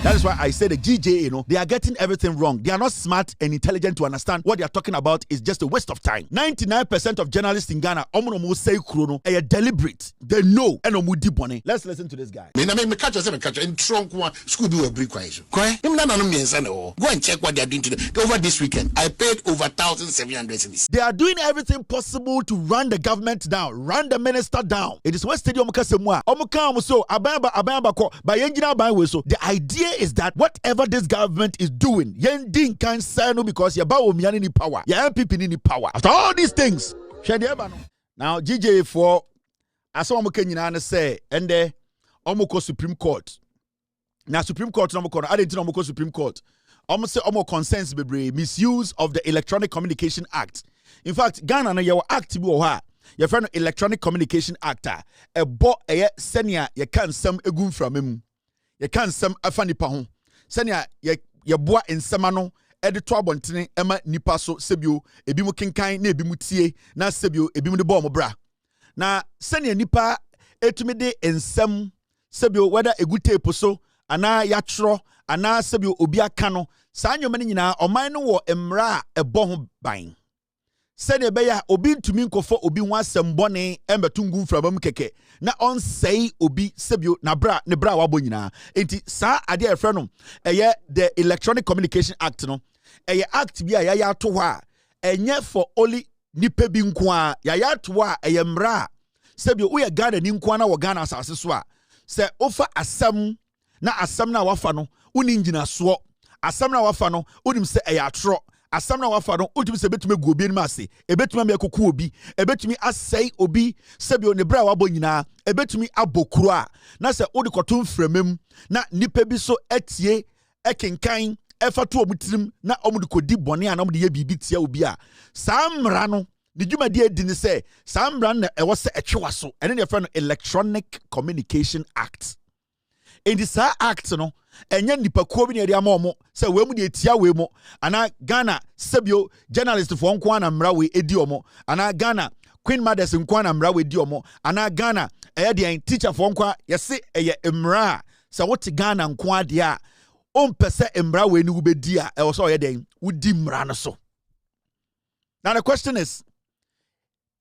That is why I say the GJA, they are getting everything wrong. They are not smart and intelligent to understand what they are talking about is just a waste of time. 99% of journalists in Ghana, say chrono, are deliberate. They know. Let's listen to this guy. Me catch in trunk one school do a brick question. Go and check what they are doing today. Over this weekend, I paid over 1,700 cedis. They are doing everything possible to run the government down, run the minister down. It is West Stadium Kasemwa. The idea is that whatever this government is doing, yending can sign because your power, your MPP need power. After all these things, now GJA for as some Kenyan say, and the Omoko Supreme Court. Now Supreme Court I didn't know Supreme Court. Almost say almost concerns misuse of the Electronic Communication Act. In fact, Ghana na your act your friend Electronic Communication Act a bo senior you can some egun from him. You can some afani pahon. Senior ye boa in samano editor bontene ema nipa so sebio ebi mu kinkan na ebi mu tie na sebio ebi mu de bɔ mo bra. Na senior nipa etumi de ensem sebio whether egute poso ana yatro ana sebio obi aka no saa nyoma ne nyina oman no wo emra ebo ho ban. Senior beya obi ntumi nkofo obi ho asem bone embetungu mfrabam keke na on say obi sebio na bra ne bra wabo nyina enti saa ade e frɛ no eye the Electronic Communication Act no eye act bi a ya to ho a enye for only nipa bi nko a ya to a eye mra sebio wo ye Ghana ni nko na wo Ghana asase so a se ofa asem na asem na wafa no uni ngina so asem na wafa no unim se eye atro asam na wafa no utumi se betumi gu obi anim ase ebetumi me koku obi ebetumi asɛe obi sebio ne bra wabɔ nyina ebetumi abokuru a na se odi kɔto mframam na nipa bi so atie ekenkan ɛfa to omutirim na omudi kodi bɔne a na omudi ye bibi tia obi a saa mmara no ne dwumadi edi ne sɛ saa mmara na ɛwɔ sɛ ɛtwewa so ɛne ne yɛfrɛ no Electronic Communication Act. In this act no enye nipa ko bi ne ria ma omo se we mu de etia we mo ana Ghana sebio journalist for nko na mra we edi omo ana Ghana Queen Mothers nko na mra we edi omo ana Ghana de teacher for nko yese eye mra se wote Ghana nko ade a ompese mra we ni wo bedi a e wo so ye den wodi mra no so. Now the question is,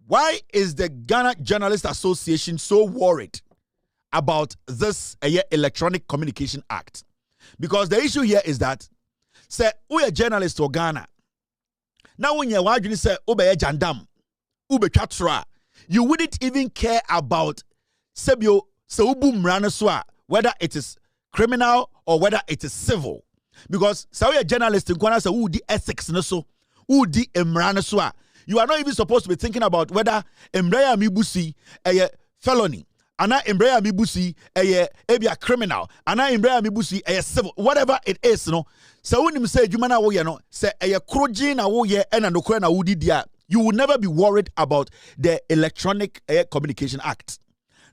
why is the Ghana Journalists Association so worried about this Electronic Communication Act? Because the issue here is that say we are journalists to Ghana. Now when you wajuni say ube jandam, ube chatra, you wouldn't even care about sebio se ubu mrana swa, whether it is criminal or whether it is civil. Because say we are journalists in Ghana say who di ethics no so, who di mrana swa. You are not even supposed to be thinking about whether embraya mibusi a felony. Ana Imbrea Mibusi a criminal, Ana Imbrea Mibusi a civil, whatever it is, no. So when you say Jumana wo no, say a crojina wo ye and no krena wudi dia, you will never be worried about the Electronic Communication Act.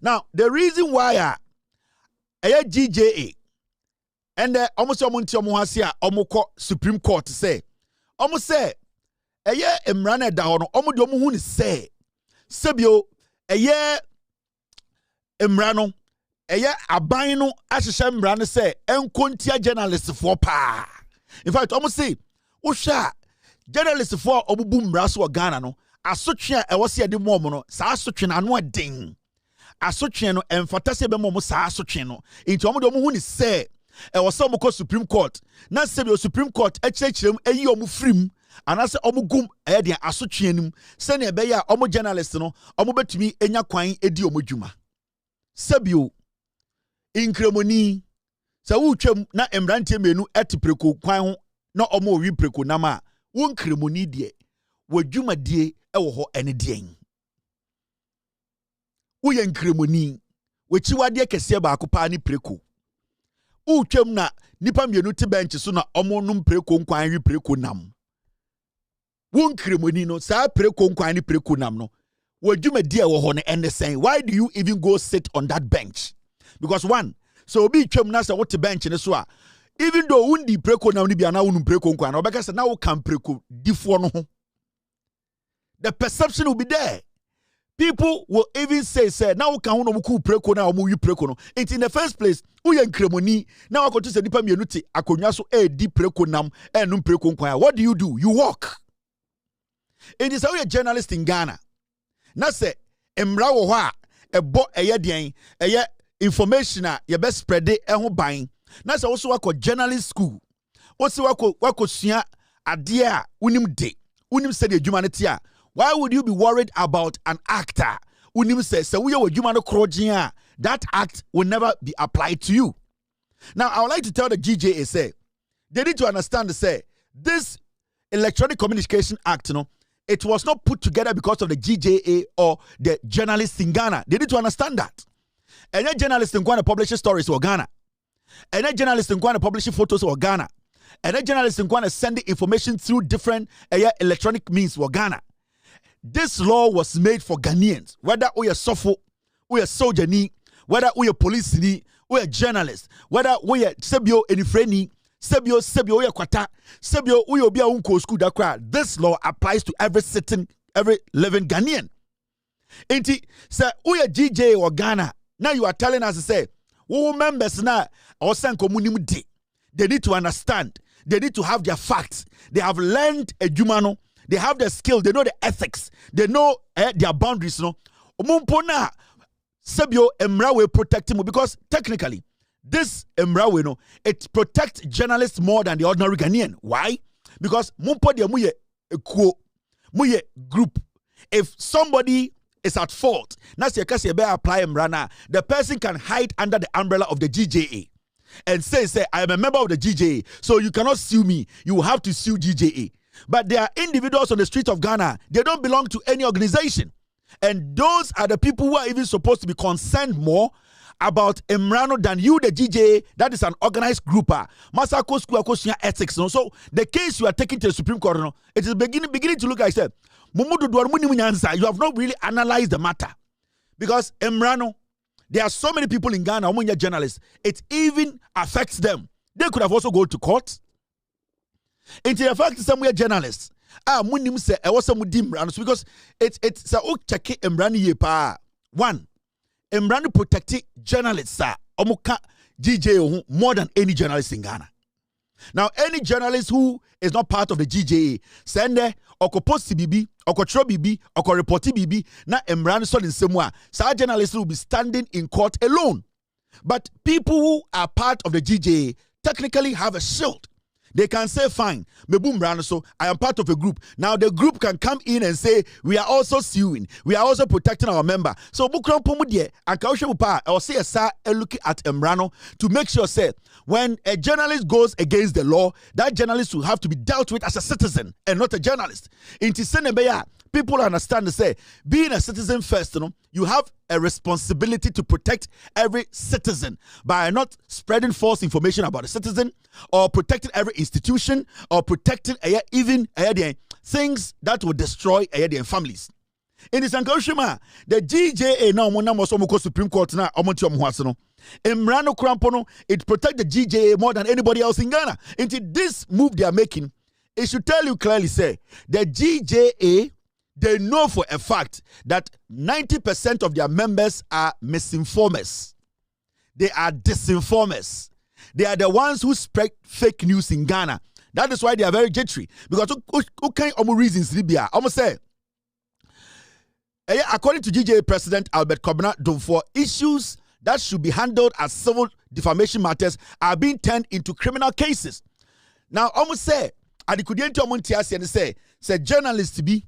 Now, the reason why a GJA and almost almost Supreme Court say almost say a year emrana down almost yomu say sebio a year emrano eye aban no ahyehye mrano say enkontia journalist for pa. In fact almost say wo hwa journalist for obubu mraso Ghana no asotwe a ewo se de mom no saa asotwe na no den asotwe no emfata se be mom saa asotwe no enti omo de omo hu ni say e wo se omo ko Supreme Court na se be Supreme Court ekyerkyerem eyi omo frim anase omo gum e de asotwe nim se na ebe ya omo journalist no omo betumi enya kwan edi omo dwuma. Sebio inkremoni sa wutwam na emrantie menu etipreko kwan ho na omo wi preko nama won kremoni de wadwumadie ewo ho ene de wo ye nkremoni wachiwade kese ba akopa ni preko wutwam na nipa menu te bench so na omo num preko kwan wi preko nam won kremoni no sa preko kwan ni preko nam no. Why do you even go sit on that bench? Because one, so be chumnasa what the bench in the even though undi preko na unibia na unum preko nkwana, because now can preko different. The perception will be there. People will even say, now can no ku preko na omu yu preko no. It's in the first place, uye nkremoni. Now I to say nipa mienuti akonya so di preko nam num preko nkwaya. What do? You walk. It is how a journalist in Ghana. Na se emra wo ho a ebo eye den eye information a ye best spread e ho ban. Na se wo so wako journalist school. Wo se wako sua ade a unim de. Unim se de adwuma ne te a. Why would you be worried about an actor? Unim says, so we are that act will never be applied to you. Now, I would like to tell the GJA, say, they need to understand, say, this Electronic Communication Act, it was not put together because of the GJA or the journalists in Ghana. They need to understand that. And a journalist in Ghana publishing stories for Ghana. And a journalist in Ghana publishing photos for Ghana. And a journalist in Ghana sending information through different electronic means for Ghana. This law was made for Ghanaians, whether we are sofo, we are soldier ni, whether we are police ni, we are journalist, whether we are sebio enifreni, sebio we are kwata, sebio we are unko school dakra. This law applies to every living Ghanaian. Inti say we are GJA or Ghana. Now you are telling us to say, we members na or sanko munim di. They need to understand. They need to have their facts. They have learned a jumano. They have the skill, they know the ethics, they know their boundaries, Omumpona Sebio Emrawe protect him because technically this Emrawe it protects journalists more than the ordinary Ghanaian. Why? Because Mumpo de muye group. If somebody is at fault, apply Emrana, the person can hide under the umbrella of the GJA and say, I am a member of the GJA, so you cannot sue me. You have to sue GJA. But there are individuals on the streets of Ghana. They don't belong to any organization. And those are the people who are even supposed to be concerned more about Emrano than you, the GJA. That is an organized group. Masako Square ethics. So the case you are taking to the Supreme Court, it is beginning to look like I said, you have not really analyzed the matter. Because Emrano, there are so many people in Ghana, journalists, it even affects them. They could have also gone to court. Into the fact somewhere journalists munim say e was some dim because it's a check embrani ye pa. One, embrani protect journalists omuka GJA more than any journalist in Ghana. Now any journalist who is not part of the GJA send there or post BB or tro BB or report BB na embrani so in same way. So journalists will be standing in court alone. But people who are part of the GJA technically have a shield. They can say, fine, so I am part of a group. Now the group can come in and say, we are also suing. We are also protecting our member. So Bukron Pomudie and Kaushamupa or CSR looking at Emrano to make sure say when a journalist goes against the law, that journalist will have to be dealt with as a citizen and not a journalist. In Tisenebeya, people understand to say, being a citizen first, you have a responsibility to protect every citizen by not spreading false information about a citizen or protecting every institution or protecting even things that will destroy their families. In this Ankoshima, the GJA now Monamo Supreme Court now Emrano Krampono, it protects the GJA more than anybody else in Ghana. Into this move they are making, it should tell you clearly, say the GJA, they know for a fact that 90% of their members are misinformers. They are disinformers. They are the ones who spread fake news in Ghana. That is why they are very jittery. Because who kind of reasons Libya? I'm going to say, according to GJA President Albert Kobna, for issues that should be handled as civil defamation matters are being turned into criminal cases. Now, I'm going to say, Adikudiento Montiasi and say journalists to be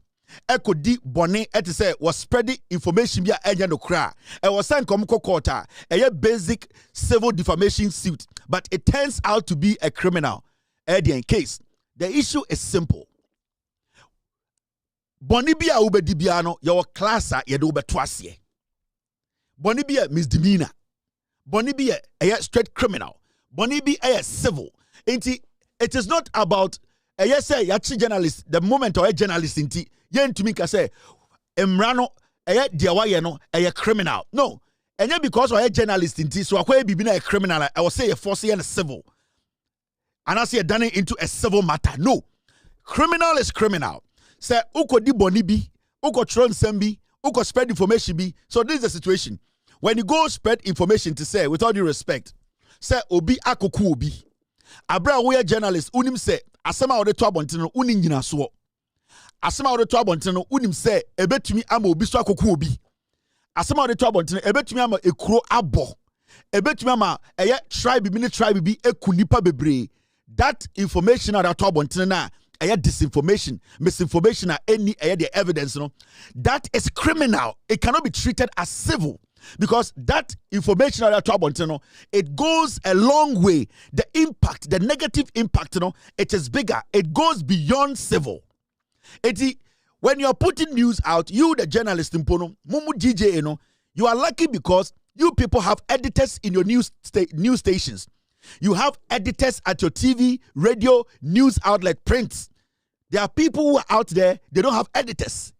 Eko di bone eti say was spreading information via enya no kra. E was sent komko courta a basic civil defamation suit, but it turns out to be a criminal case. The issue is simple. Boni bia ube dibiano your classa ye do be twasie. Boni bia misdemeanor. Boni bia a straight criminal. Boni bia a civil. It is not about yes say yachi journalist the moment or a journalist inti yen to me ka say emrano dia wa ye no criminal. No. And yet because or a journalist inti so akwa bibi na a criminal I will say a force and civil. And I say a done into a civil matter. No. Criminal is criminal. Say uko di boni bi, uko tron sembi, who can spread information be. So this is the situation. When you go spread information to say, with all due respect, say obi akoku obi. Abra we journalist unim say asema ode to abontene uni nyina so. Asema ode to abontene unim say ebetumi ama obi so akoku obi. Asema ode to abontene ebetumi ama ekuro abo. Ebetumi ama eye tribe bi eku nipa bebre. That information at to abontene na eye disinformation, misinformation na any eye the evidence no. That is criminal. It cannot be treated as civil. Because that information that it goes a long way. The impact, the negative impact, it is bigger. It goes beyond civil. When you are putting news out, you the journalist in Pono, Mumu GJA, you are lucky because you people have editors in your news stations. You have editors at your TV, radio, news outlet, prints. There are people who are out there, they don't have editors.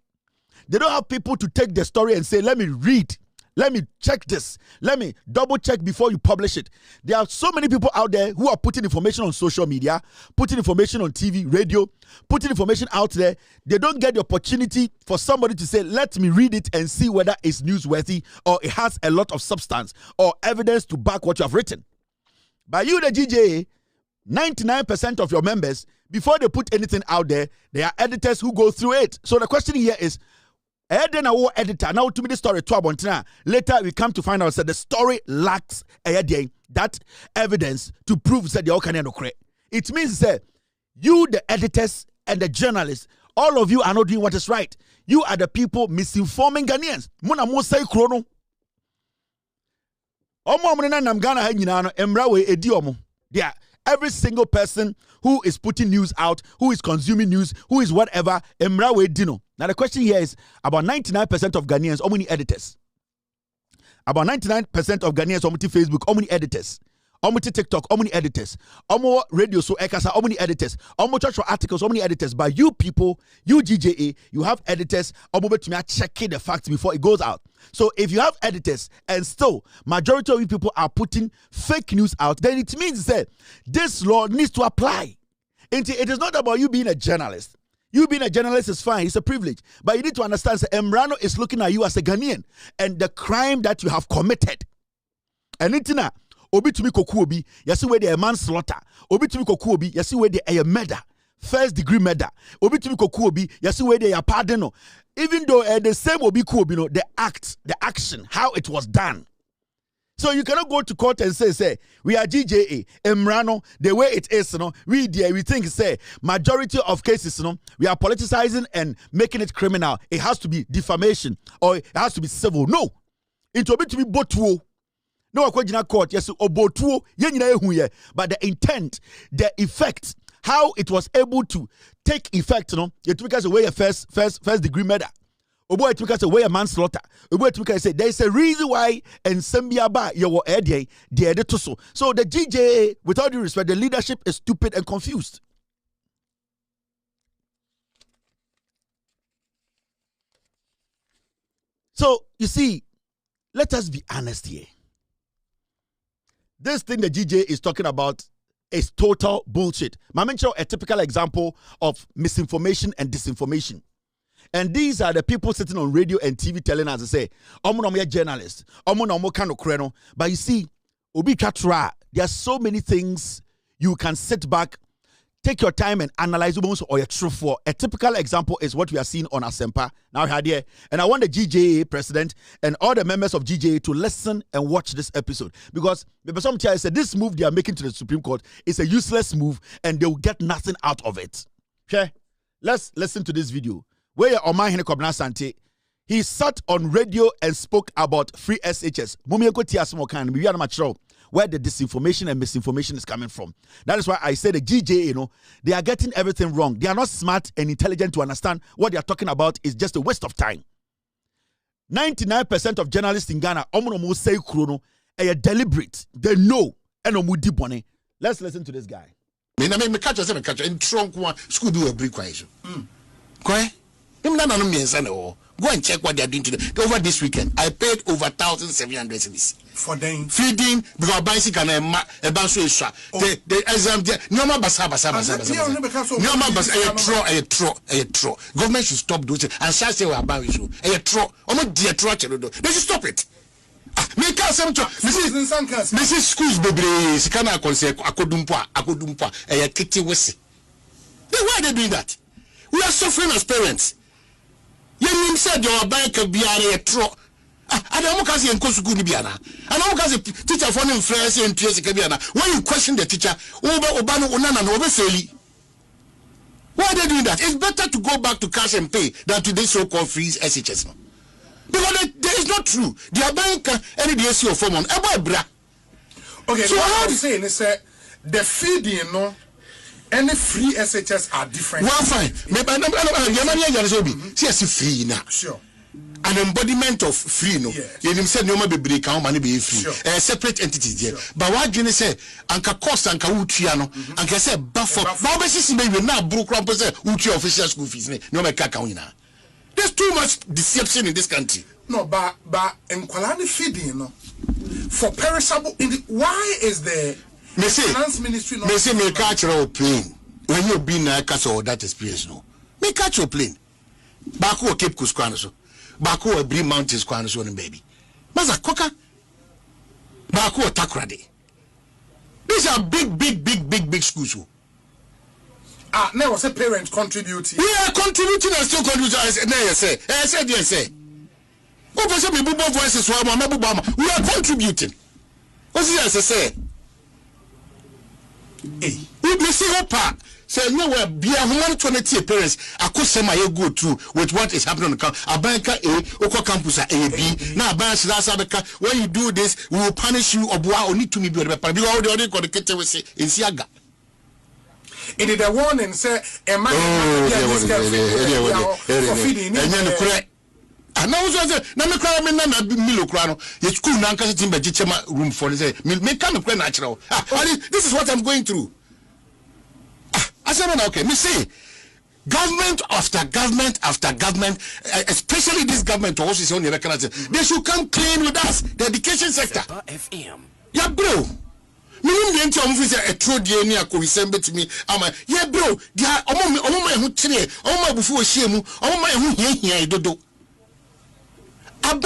They don't have people to take the story and say, let me read. Let me check this. Let me double check before you publish it. There are so many people out there who are putting information on social media, putting information on TV, radio, putting information out there. They don't get the opportunity for somebody to say, let me read it and see whether it's newsworthy or it has a lot of substance or evidence to back what you have written. By you, the GJA, 99% of your members, before they put anything out there, there are editors who go through it. So the question here is, editor now to me the story to later we come to find out that the story lacks that evidence to prove that they all can correct. It means that you, the editors and the journalists, all of you are not doing what is right. You are the people misinforming Ghanaians. Muna mo say krono. Omo amuna nam Ghana ha nyina no emra we edi omo. There every single person who is putting news out, who is consuming news, who is whatever, emra we dino. Now the question here is about 99% of Ghanaians, how many editors? About 99% of Ghanaians, how many Facebook, how many editors? How many TikTok, how many editors? How many radio so ekasa, how many editors? How many church articles, how many editors? But you people, you GJA, you have editors, how many checking the facts before it goes out. So if you have editors and still majority of you people are putting fake news out, then it means that this law needs to apply. It is not about you being a journalist. You being a journalist is fine, it's a privilege. But you need to understand that Emrano is looking at you as a Ghanaian and the crime that you have committed. And it's not, Obi to me kokuobi, yasi where they manslaughter. Obi to me kokuobi, yasi where they a murder, first degree murder. Obi to me kokuobi, yasi where they are pardon. Even though the same Obi kuobi, the action, how it was done. So you cannot go to court and say, we are GJA, Emrano, the way it is, we think, say, majority of cases, we are politicizing and making it criminal. It has to be defamation or it has to be civil. No. It will be to be botuo. No, I court, yes, or botuo, but the intent, the effect, how it was able to take effect, it took us away a first degree murder. Oboy took us away a manslaughter. Oboy took us say there is a reason why and Sembiaba you were the editor. So the GJA, with all due respect, the leadership is stupid and confused. So you see, let us be honest here. This thing the GJA is talking about is total bullshit. I mentioned a typical example of misinformation and disinformation. And these are the people sitting on radio and TV telling us to say, "Omo journalist, omo kano kreno." But you see, obi katra, there are so many things you can sit back, take your time and analyze or your truth for. A typical example is what we are seeing on Asempa now here. And I want the GJA president and all the members of GJA to listen and watch this episode because sometimes I said this move they are making to the Supreme Court is a useless move and they will get nothing out of it. Okay, let's listen to this video. Where Omanhene Kobna Sante, he sat on radio and spoke about free SHS. Where the disinformation and misinformation is coming from. That is why I say the GJA, they are getting everything wrong. They are not smart and intelligent to understand what they are talking about is just a waste of time. 99% of journalists in Ghana, say are deliberate. They know. Let's listen to this guy. Me catch in trunk one school do a brick question. Quite? Him none of me is Go and check what they are doing today. Over this weekend, I paid over 1,700 cedis. For them feeding because bicycle and a banso is shot. The exam normal basa. Government should stop doing it and shall say we are buying issue. A tro almost dear tro. They should stop it. Make us some this is schools baby can I consider akodumpa a kitty wisi. Then why are they doing that? We are suffering as parents. You said your bank could be a tro. I don't know in Kosuku Biana. I don't know teacher for him friends in Kabiana. When you question the teacher, Obano Onana Obeseli. Why are they doing that? It's better to go back to cash and pay than to this so-called freeze SHS. Because there is not true. They are buying any DSC or form on Ebra. Okay, so what I'm saying is the feeding, any free SHS are different. Well, fine. Free now. Sure. An embodiment of free, no. You said no be break how money be free. Sure. Separate entities there. But what you say, Anka cost Anka Utriano, Anka say buffer. Now, basically, we now broke up Utri official school fees. No, my cacawina. There's too much deception in this country. No, but in Kwalani feeding, no. For perishable, why is the finance ministry not? They say, may catch your plane. When you've been a castle, that experience, no. May catch your plane. Baku Cape Cusquano. Baku a Brim Mountains Quanon baby. Maza Coca Baku Takrade. These are big schools. Now was a parent contributing. We are contributing and still contributing. I said yes. We are contributing. What's this I say? We see her part. Say no where be a 120 parents akosema you go through with what is happening on the campus. Abanka A Oko campus A B now abanka Sabeka when you do this we will punish you obwa oni to me be the other got the kete we say in Siaga. It is a warning say a man for feeding and now na me cry me na milo krano ye school na nka sitimba gichema room for say me can no natural. This is what I'm going through. I said, okay, me say, government after government, especially this government, also is only recognized. They should come clean with us, the education sector. FM. Yeah, bro. Me didn't tell me a true DNA could resemble to me. Yeah, bro. They are my who today, my before shemu, my who here, dodo. The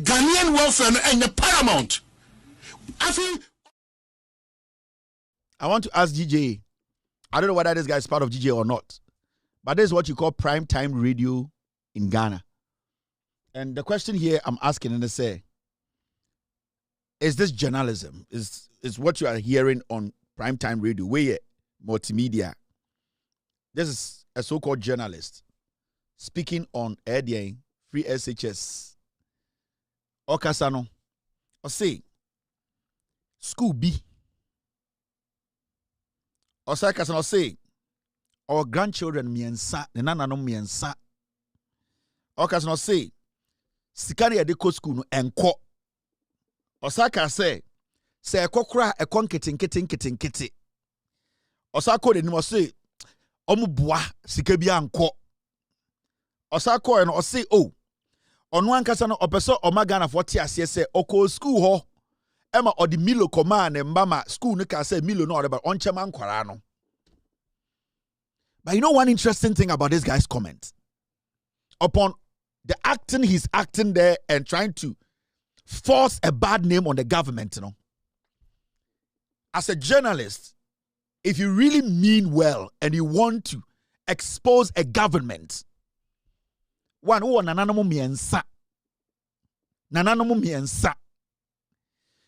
Ghanaian welfare and the paramount. I want to ask GJA. I don't know whether this guy is part of GJA or not, but this is what you call prime time radio in Ghana. And the question here I'm asking and they say, is this journalism? Is what you are hearing on prime time radio, where multimedia? This is a so-called journalist speaking on ADA, free SHS. Okasano, or say, school B. Or say, our grandchildren miensa, the nana no miensa. Or say, Sikari adeko school no enko. Osaka say kokra e kon kete. Osako de ni mo say, omubua sikabi anko. Osako e no say onu ankasa no opeso omagana for ti ase say oko school ho. Emma or the Milo command and Mama school nika say Milo no about on chairman Quarano. But you know one interesting thing about this guy's comment? Upon the acting, he's acting there and trying to force a bad name on the government, you know. As a journalist, if you really mean well and you want to expose a government, one who nananomu miensa.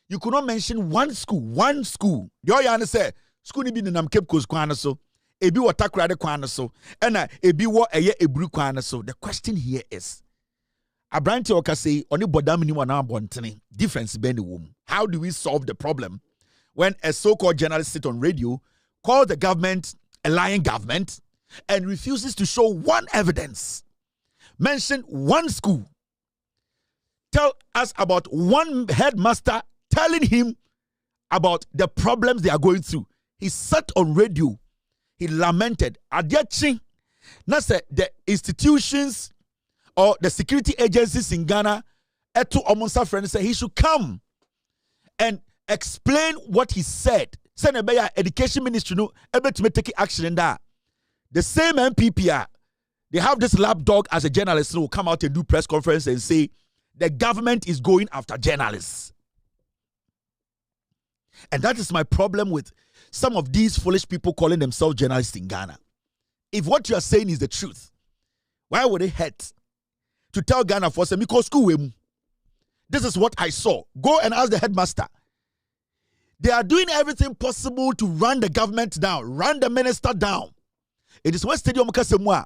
You could not mention one school. The other say school ni bi nam Cape Coast kwana so, ebi wa Takrade kwana so, and ebi wa eye ebru kwana so. The question here is, Abranti okase oni bodam ni wana bontene. Difference be ni wom. How do we solve the problem when a so-called journalist sit on radio, calls the government a lying government, and refuses to show one evidence, mention one school, tell us about one headmaster telling him about the problems they are going through. He sat on radio. He lamented. Adiachi. Now said the institutions or the security agencies in Ghana, Eto Omonsa friend said he should come and explain what he said. Send a education ministry no able to take action in that. The same MPP, they have this lapdog as a journalist who will come out and do press conference and say the government is going after journalists. And that is my problem with some of these foolish people calling themselves journalists in Ghana. If what you are saying is the truth, why would it hurt to tell Ghana for say, "Miko school wemu. This is what I saw." Go and ask the headmaster. They are doing everything possible to run the government down, run the minister down. It is West Stadium Kasemwa.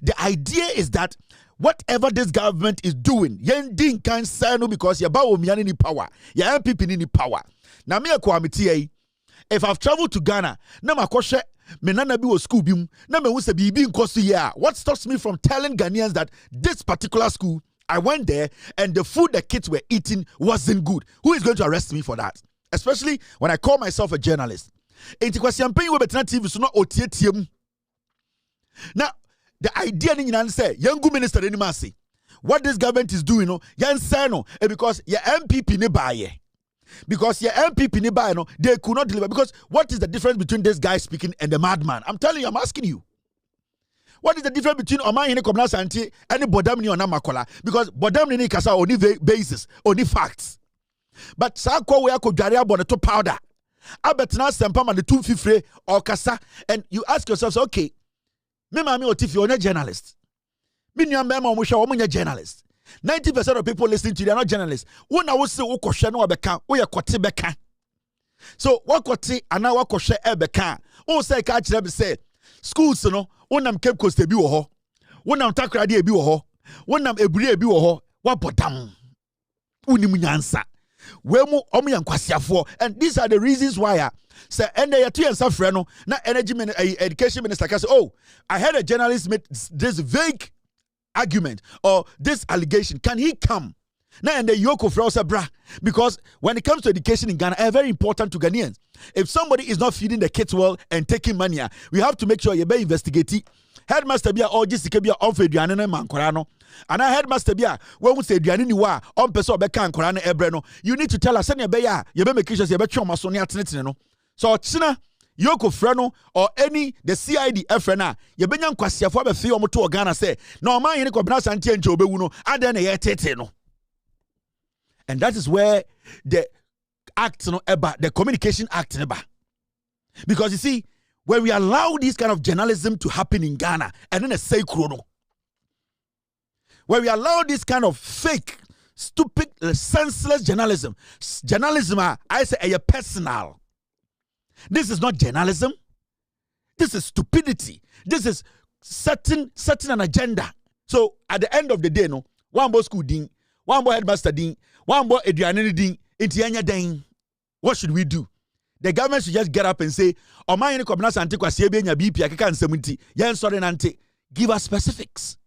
The idea is that whatever this government is doing, yending can say no because ya ba omiani ni power, ya MPP ni power. Na me akwamiti if I've traveled to Ghana, na makoshe me nana bi wo school bim, na me wuse bibi nkosu ya. What stops me from telling Ghanaians that this particular school, I went there and the food the kids were eating wasn't good? Who is going to arrest me for that? Especially when I call myself a journalist. Enti kwasi ampen we betena TV so no otietie. Now the idea ni nyina say yangu minister ni mase. What this government is doing no, yan say no, because your MPP ni baye. Because your MPP ni baye no, they could not deliver. Because what is the difference between this guy speaking and the madman? I'm telling you, I'm asking you. What is the difference between Omanhene Komna Santi and Bodam ni Onamakola? Because Bodam ni kasa only basis, only facts. But Sako we ako jaria boneto powder. Abetina Asempa man the 250 or kasa, and you ask yourself, so, okay, me mami otifi on a journalist. Me nyam mema omusha omunya journalist. 90% of people listening to you are not journalists. When I was say ukoshe no abeka, we are kote beka. So what kote ana wa koshe ebeka. O say ka kire say schools no, wonam Cape Coast ebi wo ho. Wonam Takrade ebi wo ho. Wonam Ebure ebi wo ho. Wa bodam. Unim nyansa. And these are the reasons why say na education minister can say, oh, I heard a journalist make this vague argument or this allegation. Can he come? Now and the Yoko Frausa bra. Because when it comes to education in Ghana, very important to Ghanaians. If somebody is not feeding the kids well and taking money, we have to make sure you be investigating. Headmaster bia or jisike bia on feduane na mankorano. And I headmaster bia when we say duane ni wa on person obeka ankora na ebre no. You need to tell us any be ya you be make sure you be twa maso ne atenetene no. So china Yoko Freno or any the CID Frena you be nyan kwasiafo be fe omo to Ghana say na Omanhene Kwabena Santi enche obewu no ade na ye tete no. And that is where the act no eba the communication act eba. Because you see, when we allow this kind of journalism to happen in Ghana, and then a say chrono, when we allow this kind of fake, stupid, senseless journalism, I say a personal. This is not journalism. This is stupidity. This is setting an agenda. So at the end of the day, no, one boy school ding, one boy headmaster ding, one boy Adrianini ding, Intianya ding. What should we do? The government should just get up and say, Omanhene Kwabena Santi kwasi ebe nya BP akeka nsemunti. Yen sorry nante. Give us specifics.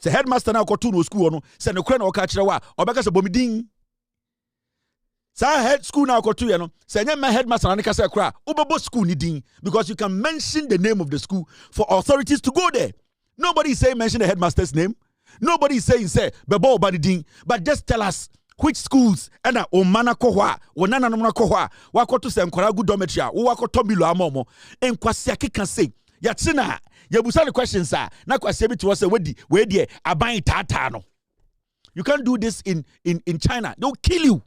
Say headmaster na kotu no school no, say no kra na oka kire wa, obeka se bomidin. Say head school na kotu ye no, say nya headmaster na ka say kra, ubebo school ni din because you can mention the name of the school for authorities to go there. Nobody is saying mention the headmaster's name. Nobody is saying say bebo obani din, but just tell us which schools and omana kohwa wonana no kohwa wakoto se nkora good dormitory wakoto bilo amomo enkwase akeka say yatina yabusa the questions na kwase bi to say we die aban tata no. You can't do this in China. They'll kill you.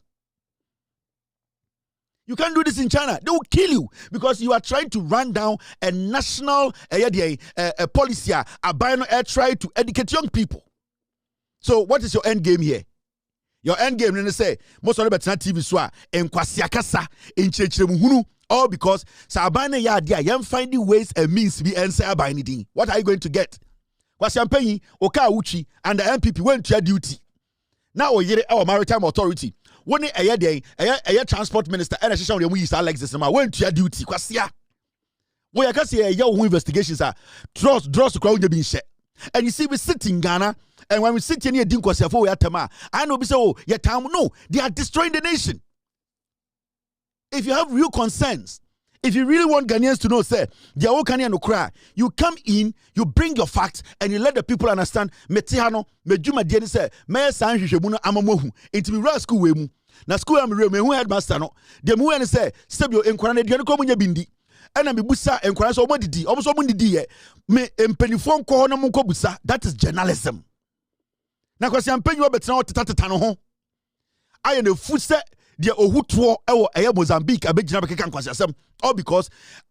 You can't do this in China. They will kill you because you are trying to run down a national policy try to educate young people. So what is your end game here? Your end game, then say, most of the TV swa, and kwasiakasa, in chechremuhunu, all because Sabane Yadia, yam finding ways and means to be answer by anything. What are you going to get? Kwasiampenyi, Oka Uchi, and the MPP went to your duty. Now, our maritime authority, when a transport minister, and a session we use Alexis, went to your duty. Kwasia. We can see your investigations are draws the crowd being shut. And you see, we sit in Ghana. And when we sit in here, I know, oh, your time, no, they are destroying the nation. If you have real concerns, If you really want Ghanaians to know, say, they are all Ghanaian no cry. You come in, you bring your facts, and you let the people understand. Metihano, mejuma dieni say, me san hwehwemu amamohu. Enti mi ra school we mu. Na school am re me hu headmaster no. De mu ene say, sebio enkwara na diani ko munya bindi. Ena me busa enkwara so omo didi. Omo so omo didi ye. Me empanifo nko ho na mo nko busa. That is journalism. Na kwasi ampanyi obetena oteta no ho. Aye na fu se de ohutuo ewo eye Mozambique abegina bekeka nkwasi asem. All because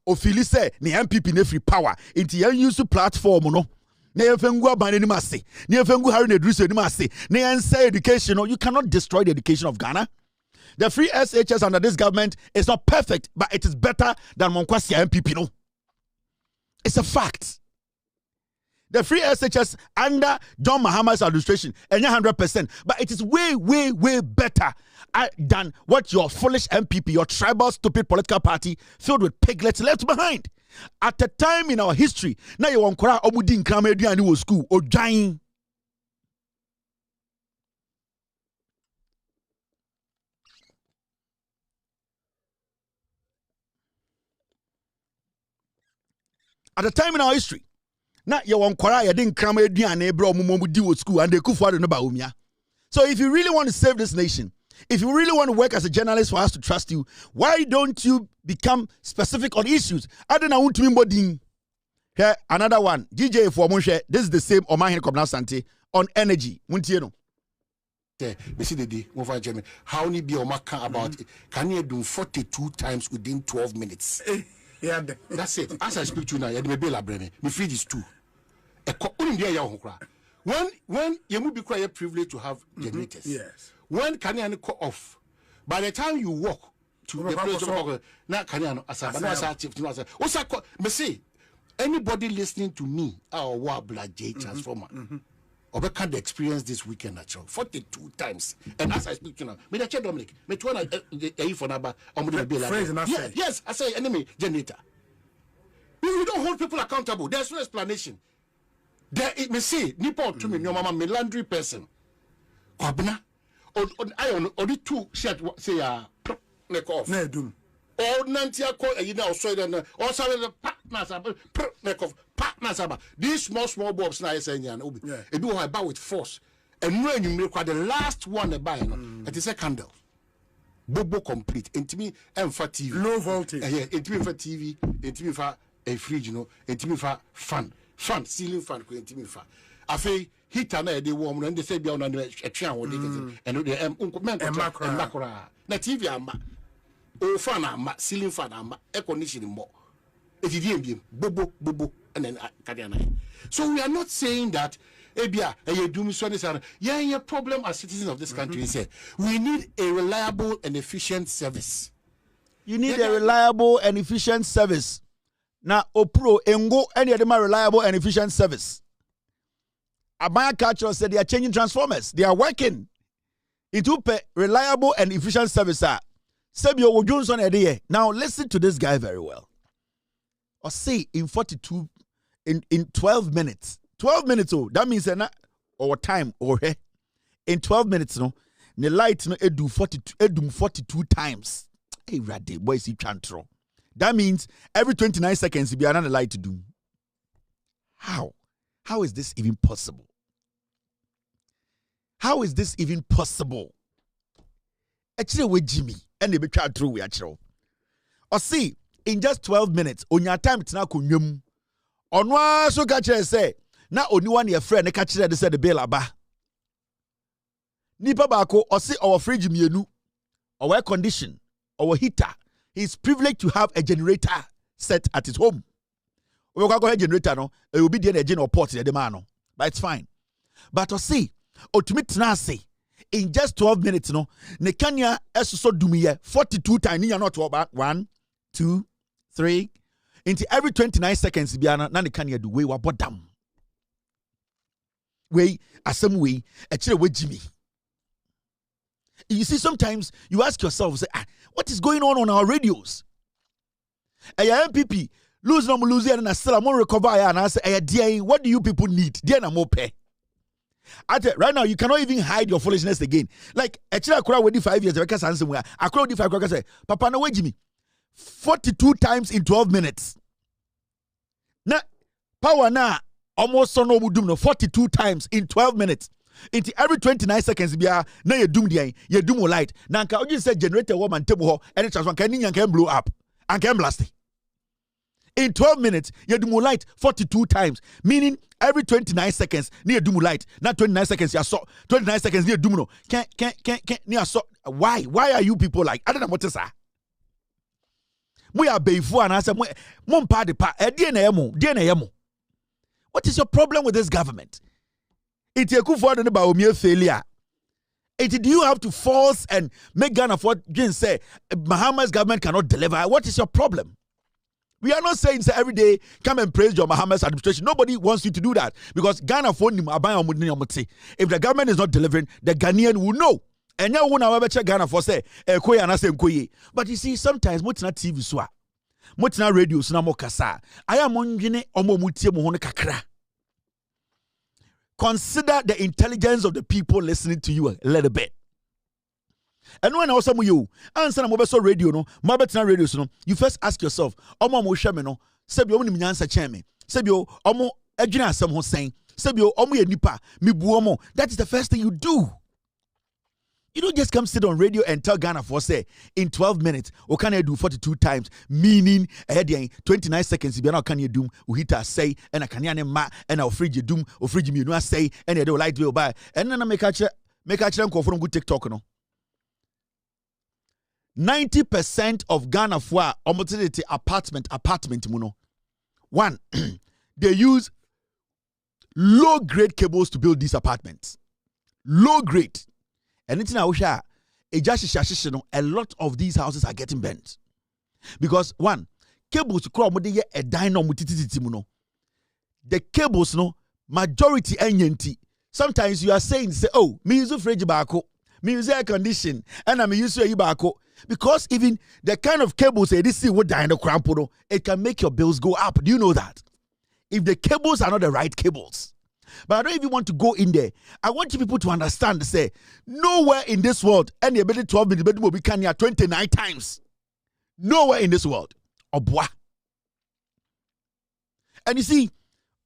ofili say ni MPP na free power. Inti yan use platform no. Na yefengu abane ni mase. Na yefengu Harry na Edruso ni mase. Na yan say education no. You cannot destroy the education of Ghana. The free SHS under this government is not perfect, but it is better than Monkwasi MPP no. It's a fact. The free SHS under John Mahama's administration, and 100%, but it is way, way, way better than what your foolish MPP, your tribal, stupid political party filled with piglets left behind. At a time in our history, now you want to Omudi Nkrama and you school or giant. At a time in our history. Na ye won kwara ye din kram aduane bro momomu di wo school and they could for no ba omia. So if you really want to save this nation, if you really want to work as a journalist for us to trust you, why don't you become specific on issues? I don't want to be modin. Okay, another one. GJA for Monshé. This is the same Omanhene Kobna Sante on energy. Muntie no. We see the day over Germany. How ni be omaka about it? Can you do 42 times within 12 minutes? Yeah, that's it. As I speak to you now, me be labrene. Me feed is 2. When you will be quite privileged to have generators. Yes. When Kanyano call off, by the time you walk to the place of now Kanyano Asaba, also me say anybody listening to me our Wabla J transformer. Or can they experience this weekend natural 42 times. And as I speak to now, me the chair Dominic, me to one for number yes, I say enemy generator. You don't hold people accountable. There's no explanation. There it may say Nippon to me, your mama melandry person. Kwabna I only 2 shirt say neck off. No doom. All Nantia call you know so then also the partners neck off partners. These small bobs now saying it do about with force. And when you require the last one to buy it is a candle. Bobo complete. Intimi and for TV. Low voltage. Yeah, intimi for TV, intimi for a fridge, you know, intimi for fan, ceiling fan, intimi for. I say heater na they warm and they say beyond a chair and the macra. Na TV ama. O fan ama, ceiling fan ama, air conditioning more. It is bobo and then Kadiana. So we are not saying that Ebia, you do me so yeah, problem as citizens of this country is we need a reliable and efficient service. You need a reliable and efficient service. Now, Opro, Engo, any of them are reliable and efficient service. Abaya Culture said they are changing transformers. They are working. It will pay reliable and efficient service. Sebio Johnson Edie. Now, listen to this guy very well. Or say in 42, in 12 minutes. 12 minutes, oh, that means or time or in 12 minutes, no, the light no edu 42 times. Hey, Radde, boys, you can't throw. That means every 29 seconds, you be another light to do. How? How is this even possible? How is this even possible? Actually, with Jimmy, and they be trying through we actually. Or see, in just 12 minutes, on your time, it's now kunyum. On one so catch say. Na only one your friend catch they said the bill aba. Nipa bako or see our fridge mienu, our air condition, our heater. He's privileged to have a generator set at his home. We go ahead generator no, it will be the engine or port the man no, but it's fine. But to see, ultimate na say in just 12 minutes no, ne kanya so dumiye 42 times ni not about 1, 2, 3. Into every 29 seconds biana na ne kanya do we wa bodam. Way, as some way, actually, with Jimmy. You see, sometimes you ask yourself, say, what is going on our radios? A MPP lose no lose and I still am recover and I say, dear, what do you people need? Dear, I'm okay. Right now, you cannot even hide your foolishness again. Like, actually, I could have 5 years because I'm somewhere. I could have 5 years. Say, Papa, no way, Jimmy. 42 times in 12 minutes. Na power na almost no mudum no 42 times in 12 minutes. Into every 29 seconds bia na ye doom dia ye doom light. Na nka oji say generator woman table ho and transfer can nya can blow up and can blast. In 12 minutes ye doom light 42 times, meaning every 29 seconds near doom light. Not 29 seconds ya saw 29 seconds near doom no. Can near saw. Why are you people like I don't know what is that? We are before and answer mom party pa DNA. What is your problem with this government? It you for the about failure. Do you have to force and make Ghana for say Mahama's government cannot deliver? What is your problem? We are not saying say every day come and praise your Mahama's administration. Nobody wants you to do that because Ghana for if the government is not delivering, the Ghanaian will know. And now when I check Ghana for say but you see sometimes what's not TV so what's not radio so na kasa I am on omomutie mo hono kakra. Consider the intelligence of the people listening to you a little bit. And when I was some of you answer na so radio no mabetna radio so no you first ask yourself omo mo hwe me no se bi omo nim nyansa chen me se bi omo adwina asem ho sen se bi omo ye nipa me bu omo. That is the first thing you do. You don't just come sit on radio and tell Ghana for say in 12 minutes or can I do 42 times, meaning 29 seconds if you can you doom uhita say and I can ma and I'll free you doom or free me no say and they don't like to buy and then I make a from good TikTok no. 90% of Ghana for opportunity apartment muno. One, they use low grade cables to build these apartments. Low grade. And it's now a lot of these houses are getting bent. Because one, cables to a dynamo. The cables no majority enyenti. Sometimes you are saying say, oh, me use fridge bako, me use air condition, and I'm use bako. Because even the kind of cables this see what dyno crampo, it can make your bills go up. Do you know that? If the cables are not the right cables. But I don't even want to go in there. I want you people to understand, say, nowhere in this world, any ability 12 minutes will be 29 times. Nowhere in this world. Obwa. And you see,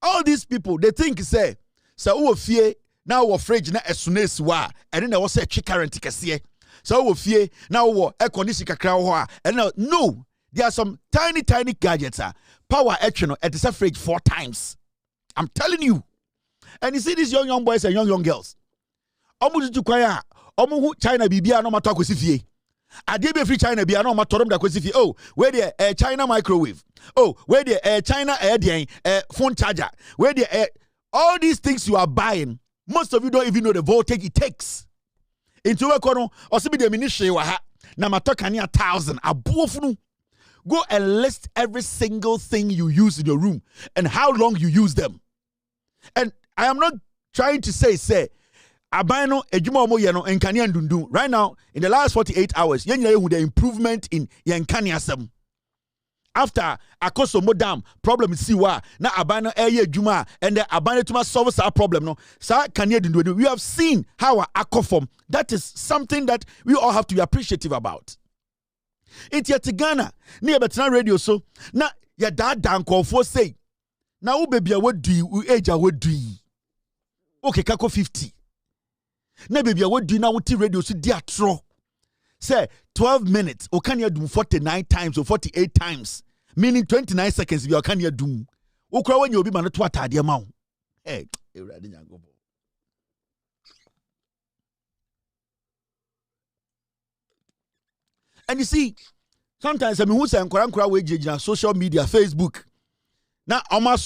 all these people, they think, say, so fear, now we're afraid, na as wa, and then I was say, chikaran tikasiye. So fear, now we're air conditioner crowd, and now, no, there are some tiny gadgets, power action at the fridge 4 times. I'm telling you. And you see these young boys and young girls. Omu to kwaya, omu China bibia no matter kwesifie. Ade be free China bia no matter dem da kwesifie. Oh, where the China microwave. Oh, where the China phone charger. Where the all these things you are buying, most of you don't even know the voltage it takes. Into we kono, osibi de ministry wa ha. Na matoka ni 1,000 abofunu. Go and list every single thing you use in your room and how long you use them. And I am not trying to say, abano ejuma omo yeno enkani andundu. Right now, in the last 48 hours, with the improvement in yenkani asem. After akoso modam problem is siwa na abano eye ejuma and the abano tuma solve our problem no. Sa kani andundu. We have seen how akoform. That is something that we all have to be appreciative about. It's yet Ghana near Betina radio so na ya dad dan call for say. Now, baby, what do you age? What do you? Okay, kako 50. Now, baby, what do you now? What radio? So, dear, tro. Say 12 minutes. Or can you do 49 times or 48 times? Meaning 29 seconds. You can you do? Okay, when you be man to what the amount? Hey, and you see, sometimes I mean, who's an kura social media, Facebook. Na oma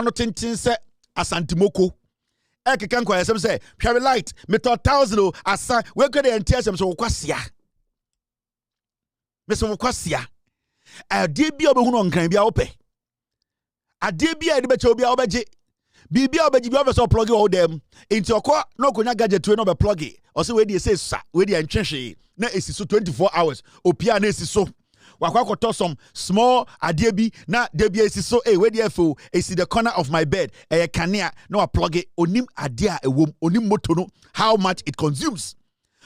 no tintin se asantimoko ekeka nkwa yesem se hware light meto 1,000 asa we kwede entiasem so kwasia meso kwasia ade bia obehu nkran bia ope ade bia de beche obia obeje bibia obeji bia obeso plug all them into okwa no konya gadget we no be plug it o se we dey say sa we dey entwehwe na esi so 24 hours opia na esi so wakwakoto some small adebi na debi esi so where the fo esi the corner of my bed kania no plug it onim adea ewom onim moto no how much it consumes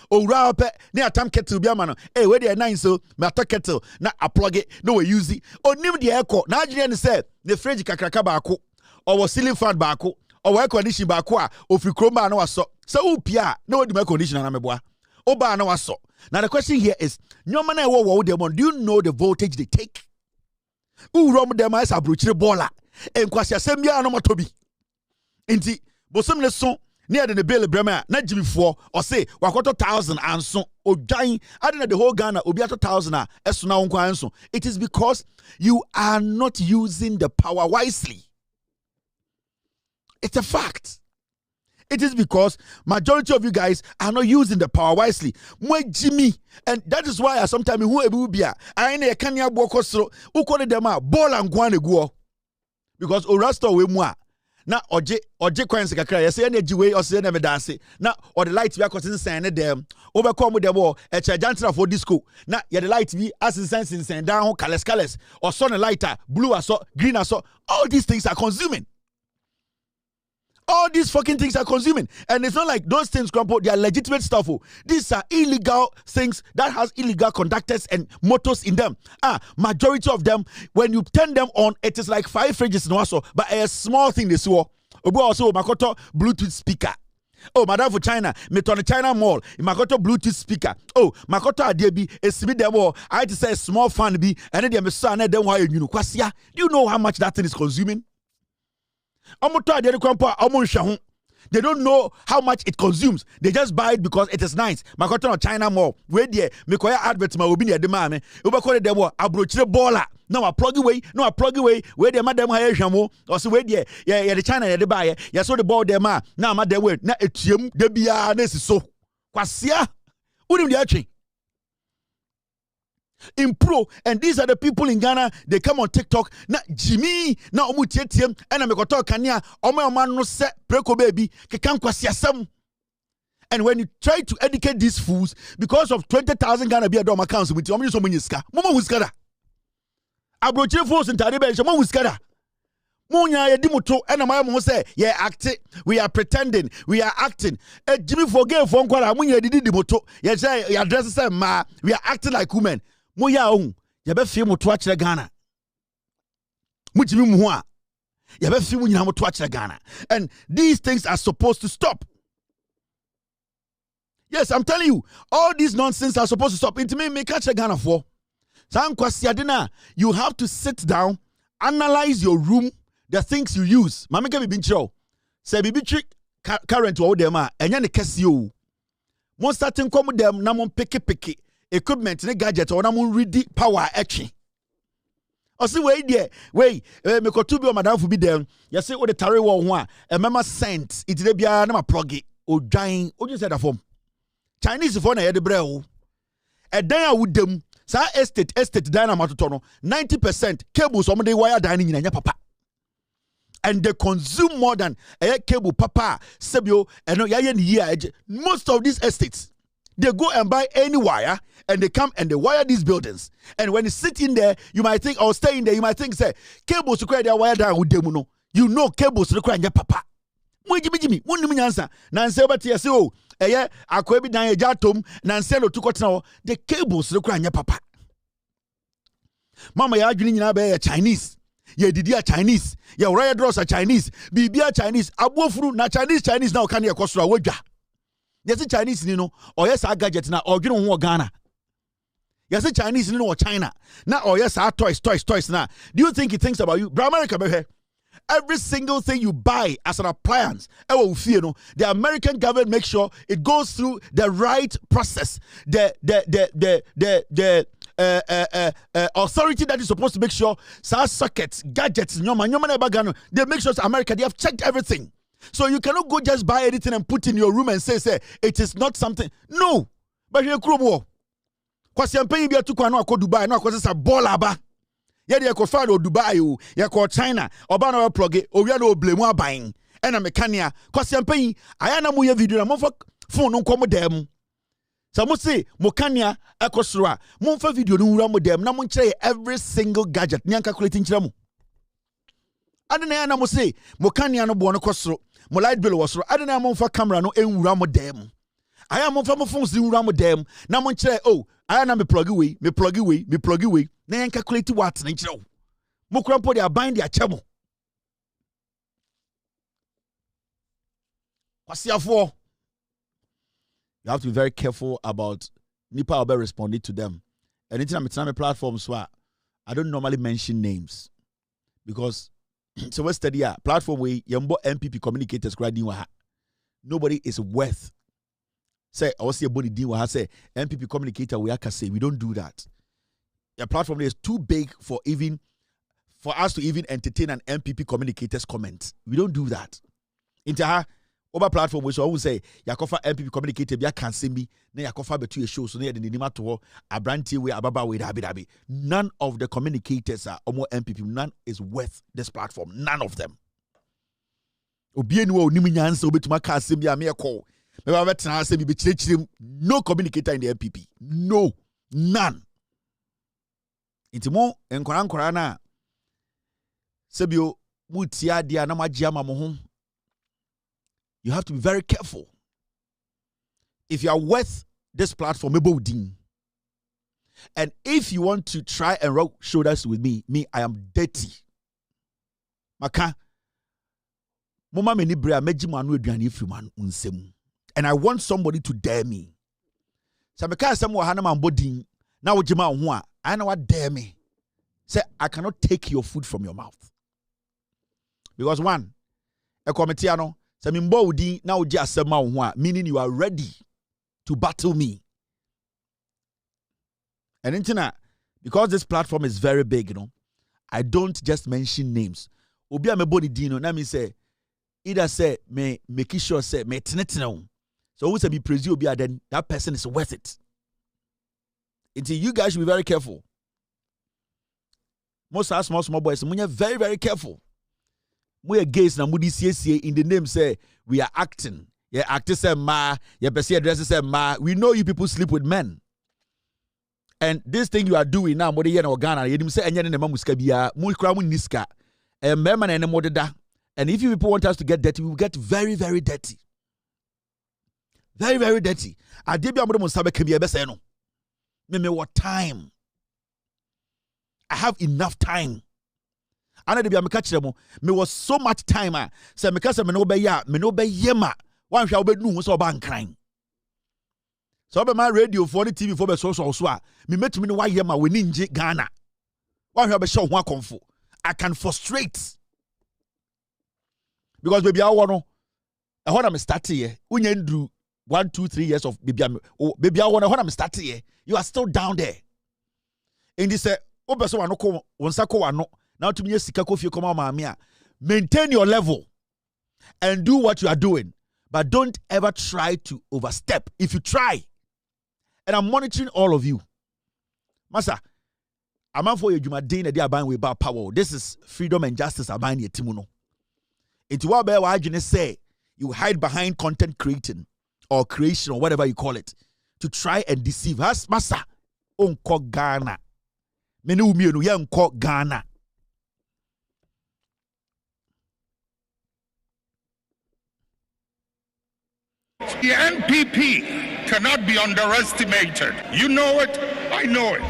O rape ne atam kettle bi ama no. Eh we dey 9 so me ato kettle na a plug it no we use it. Onim de ekọ na agire ne say the fridge kakraka baako or ceiling fan baako or air condition baako a ofri kroma na waso. So upia na we di air condition na meboa. Oba na waso. Now the question here is nyoma na wo dem on, do you know the voltage they take? U rom dem as abrochire baller. Enkwasi asem bia no matobi. Enti bosom ne so near the bill brema na jimifo or say wakoto 1,000 and so odwan adena the whole Ghana obi ato 1,000 eso na wonko anso. It is because you are not using the power wisely. It's a fact. It is because majority of you guys are not using the power wisely. Mwe Jimmy, and that is why sometimes who ebu bia I ne kanya boko so ukone dem a ball and gwan egu because orasto we mu a na oje kwanse kakra ye say na giwe o say na me dance na or the light bi akosin sen ne dem obekọ mu dem o e che jantra for disco na ye the light bi asinsen down ho colors or sun lighter blue aso green aso. All these things are consuming. All these fucking things are consuming. And it's not like those things, Grandpa, they are legitimate stuff. Oh. These are illegal things that has illegal conductors and motors in them. Majority of them, when you turn them on, it is like 5 fridges no so, but a small thing they saw. Also, Makoto Bluetooth speaker. Oh, madam for China, me to the China mall, Makoto Bluetooth speaker. Oh, Makoto Adebi, a sweet demo. I had to say a small fan be, and then the son, and then why you know, do you know how much that thing is consuming? They don't know how much it consumes. They just buy it because it is nice. Makoto China mall. Where there, me koya advert ma obi ne de ma me. Ubakore de wo abrochire baller. Now I plug away. Where the madam ha hwamo. Or so where there, yeah the China de buy. Yeah so the ball dem ma. Now ma de we na etiem de bia na siso. Kwasia. Unim de atwe. In pro, and these are the people in Ghana. They come on TikTok. Na Jimmy, na omu tietiem, and I'm going kanya. Oma no se preko baby. Kekan kwasi asem. And when you try to educate these fools, because of 20,000 Ghana be a dom accounts with you, so many ska. Mama huskada. Abroche fools in Taribe, so mama huskada. Munya ye dimuto, and my mom say, yeah, acting. We are pretending. We are acting. Jimmy forget phone call. Munya did dimuto. Yeah, say your dress say ma. We are acting like women. Moya on, ya be fi mo to akire Ghana. Mujimi mu ho a, ya be fi mo nyina mo to akire Ghana. And these things are supposed to stop. Yes, I'm telling you, all these nonsense are supposed to stop. It may make akire Ghana for. San kwasi adena, you have to sit down, analyze your room, the things you use. Mama ke bi nchiro. Say bibi trick current wo dem a, enya ne kese o. Mon starting come dem na mon peke. Equipment ne gadget or na mun ready power action. O see we there we me ko to bi o madam fu bi dem you say o the tare wo ho a e mema cent it dey bia na ma plug it odwan o just said that form Chinese for na ye de bre o e dan a wudem sa estate dynamite to no 90% cables o dey wire dan ni nyanya papa, and they consume more than a cable papa sebio eno ya ye ni year. Most of these estates they go and buy any wire and they come and they wire these buildings. And when you sit in there, you might think, or stay in there, you might think, say, cables to create their wire down with them. No, you know, cables to create your papa. Jimmy, one minute answer. Nancy, but yes, oh, yeah, I could be down a jatom, Nancy, to cut now, the cables to create your papa. Mama, you're doing a Chinese. Yeah, did you Chinese? Yeah, wire draws are Chinese. Be a Chinese. Abu fruit, na Chinese now can you cost a wager? Yes, Chinese, you know, or yes, our gadgets now, or you know, Ghana. Yes, Chinese, you know, or China. Now, or yes, our toys now. Do you think he thinks about you? America, baby. Every single thing you buy as an appliance, the American government makes sure it goes through the right process. The authority that is supposed to make sure sockets, gadgets, they make sure America, they have checked everything. So you cannot go just buy anything and put in your room and say it is not something. No. But you're Krubo. Because you're paying to Dubai, no, because it's a ball aba. Yeah, you're called Dubai, you're called China, or Bano plug it, or you're no blame buying. And I'm a Kenya. Because you're paying, I am a video, I'm for phone on come them. So I say, Mokanya, Ekosra, Monfa video, no ram with them, Namunche, every single gadget, Nyan calculating Chiramu. I don't know, say, Mokanya no buono costro. My light bill was so I don't know for camera no ram with them. I am on phones in ram them. Now mon chere oh I am me plug away. Na yen calculate what na chere. Mo krampo they bind their chemo. Kwasiafo. You have to be very careful about nipa obe responding to them. Anything I'm telling my platforms where I don't normally mention names because so we study a platform where yambo MPP communicators grading wa. Nobody is worth. Say I was see a body deal wa say MPP communicator we can say we don't do that. The platform is too big for us to even entertain an MPP communicator's comment. We don't do that. Into her over platform which I will say yakofa MPP communicator bia can see me na yakofa betu a show so na the nima to abranti we ababa we dabi. None of the communicators are omo MPP, none is worth this platform, none of them. Obi enu onim nyansa obetuma ka asem bia me call me ba betena asem bi chirechirem. No communicator in the MPP, no, none. Intimo enkora na sebio mutia dia na magia ma mo ho. You have to be very careful. If you are worth this platform, and if you want to try and rub shoulders with me, I am dirty. Maka, mama meni brea meji manu eduani ifriman unsemu, and I want somebody to dare me. So meka asem wa hana mambodin na wojima ho I know what dare me. Say I cannot take your food from your mouth because one, a comitiano. Meaning you are ready to battle me. And internet, because this platform is very big, I don't just mention names. Obi amebodi dino, na me say either say me make sure say me tenetene. So who say be praise you then that person is worth it. Until you guys should be very careful. Most are small boys, we are very, very careful. We are gays na mudi CCA in the name say we are acting. Yeah, acting say ma, yeah, person addresses say ma. We know you people sleep with men. And this thing you are doing now, modi ye na Ghana, you say enya ne mamuska bia, mu kra mu niska. Mema na ne modeda. And if you people want us to get dirty, we will get very, very dirty. Very, very dirty. Adebia mo sabe kebia be say no. Me what time? I have enough time. Ana de bia me ka kire mo me was so much time say me ka say me no be yema wan hwa obednu so ba nkran so be my radio for the TV for be so me metumi ne wa yema we ninje Ghana wan hwa be show ho akonfo I can frustrate because baby I want no e ho na me start here unya ndru 1 2 3 years of baby I want ho na me start here you are still down there in this obeso wa no ko wonsa ko wa no. Now to me, maintain your level and do what you are doing. But don't ever try to overstep. If you try, and I'm monitoring all of you. Masa, I'm out for you, Jumadine, and they are buying with power. This is freedom and justice. I'm buying your timuno. It's what I say you hide behind content creating or creation or whatever you call it to try and deceive us. Masa, unko Ghana. Menu mienu ya unko Ghana. The NPP cannot be underestimated. You know it, I know it.